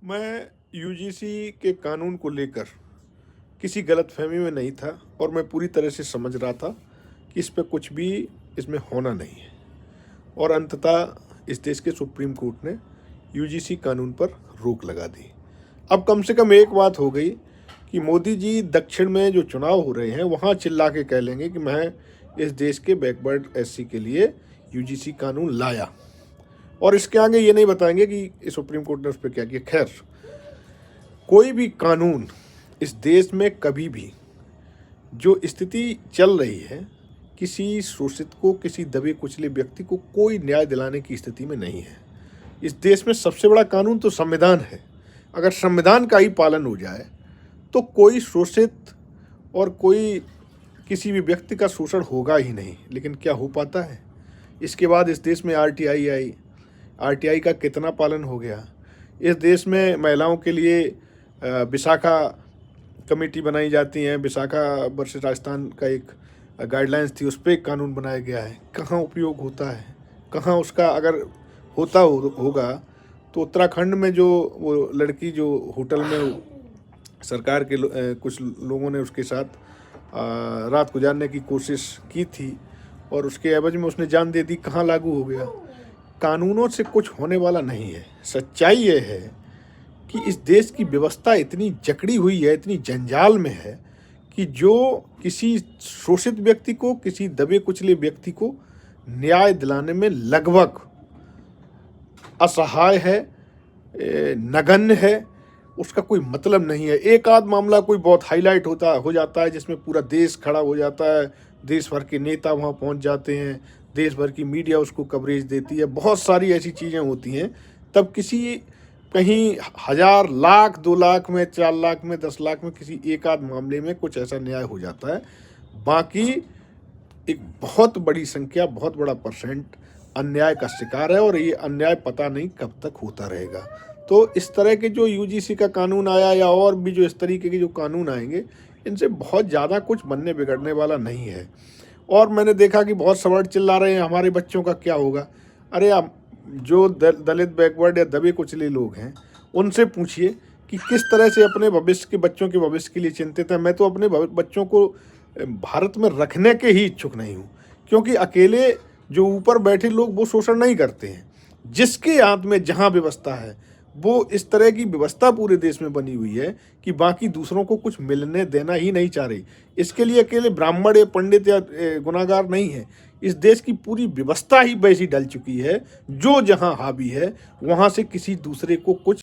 मैं यूजीसी के कानून को लेकर किसी गलतफहमी में नहीं था और मैं पूरी तरह से समझ रहा था कि इस पे कुछ भी इसमें होना नहीं है। और अंततः इस देश के सुप्रीम कोर्ट ने यूजीसी कानून पर रोक लगा दी। अब कम से कम एक बात हो गई कि मोदी जी दक्षिण में जो चुनाव हो रहे हैं वहाँ चिल्ला के कह लेंगे कि मैं इस देश के बैकवर्ड एससी के लिए यूजीसी कानून लाया, और इसके आगे ये नहीं बताएंगे कि सुप्रीम कोर्ट ने उस पर क्या किया। खैर, कोई भी कानून इस देश में कभी भी जो स्थिति चल रही है, किसी शोषित को, किसी दबे कुचले व्यक्ति को कोई न्याय दिलाने की स्थिति में नहीं है। इस देश में सबसे बड़ा कानून तो संविधान है। अगर संविधान का ही पालन हो जाए तो कोई शोषित और कोई किसी भी व्यक्ति का शोषण होगा ही नहीं। लेकिन क्या हो पाता है? इसके बाद इस देश में आरटीआई आई। आरटीआई का कितना पालन हो गया? इस देश में महिलाओं के लिए विशाखा कमेटी बनाई जाती हैं। विशाखा वर्सेस राजस्थान का एक गाइडलाइंस थी, उस पर एक कानून बनाया गया है। कहाँ उपयोग होता है? कहाँ उसका अगर होता होगा तो उत्तराखंड में जो वो लड़की जो होटल में सरकार के कुछ लोगों ने उसके साथ रात गुजारने की कोशिश की थी और उसके एवज में उसने जान दे दी, कहाँ लागू हो गया? कानूनों से कुछ होने वाला नहीं है। सच्चाई ये है कि इस देश की व्यवस्था इतनी जकड़ी हुई है, इतनी जंजाल में है कि जो किसी शोषित व्यक्ति को, किसी दबे कुचले व्यक्ति को न्याय दिलाने में लगभग असहाय है, नगण्य है, उसका कोई मतलब नहीं है। एक आध मामला कोई बहुत हाईलाइट हो जाता है जिसमें पूरा देश खड़ा हो जाता है, देश भर के नेता वहाँ पहुँच जाते हैं, देश भर की मीडिया उसको कवरेज देती है, बहुत सारी ऐसी चीज़ें होती हैं। तब किसी कहीं 1000, लाख, 2 लाख में, 4 लाख में, 10 लाख में किसी एक आध मामले में कुछ ऐसा न्याय हो जाता है। बाकी एक बहुत बड़ी संख्या, बहुत बड़ा परसेंट अन्याय का शिकार है और ये अन्याय पता नहीं कब तक होता रहेगा। तो इस तरह के जो यूजीसी का कानून आया या और भी जो इस तरीके के जो कानून आएंगे, इनसे बहुत ज़्यादा कुछ बनने बिगड़ने वाला नहीं है। और मैंने देखा कि बहुत सवाल चिल्ला रहे हैं, हमारे बच्चों का क्या होगा? अरे आप जो दलित, बैकवर्ड या दबे कुचले लोग हैं, उनसे पूछिए कि किस तरह से अपने भविष्य के, बच्चों के भविष्य के लिए चिंतित है। मैं तो अपने बच्चों को भारत में रखने के ही इच्छुक नहीं हूँ, क्योंकि अकेले जो ऊपर बैठे लोग वो शोषण नहीं करते हैं। जिसके हाथ में जहाँ व्यवस्था है, वो इस तरह की व्यवस्था पूरे देश में बनी हुई है कि बाकी दूसरों को कुछ मिलने देना ही नहीं चाह रही। इसके लिए अकेले ब्राह्मण या पंडित या गुनाहगार नहीं है। इस देश की पूरी व्यवस्था ही वैसी डल चुकी है, जो जहाँ हावी है वहाँ से किसी दूसरे को कुछ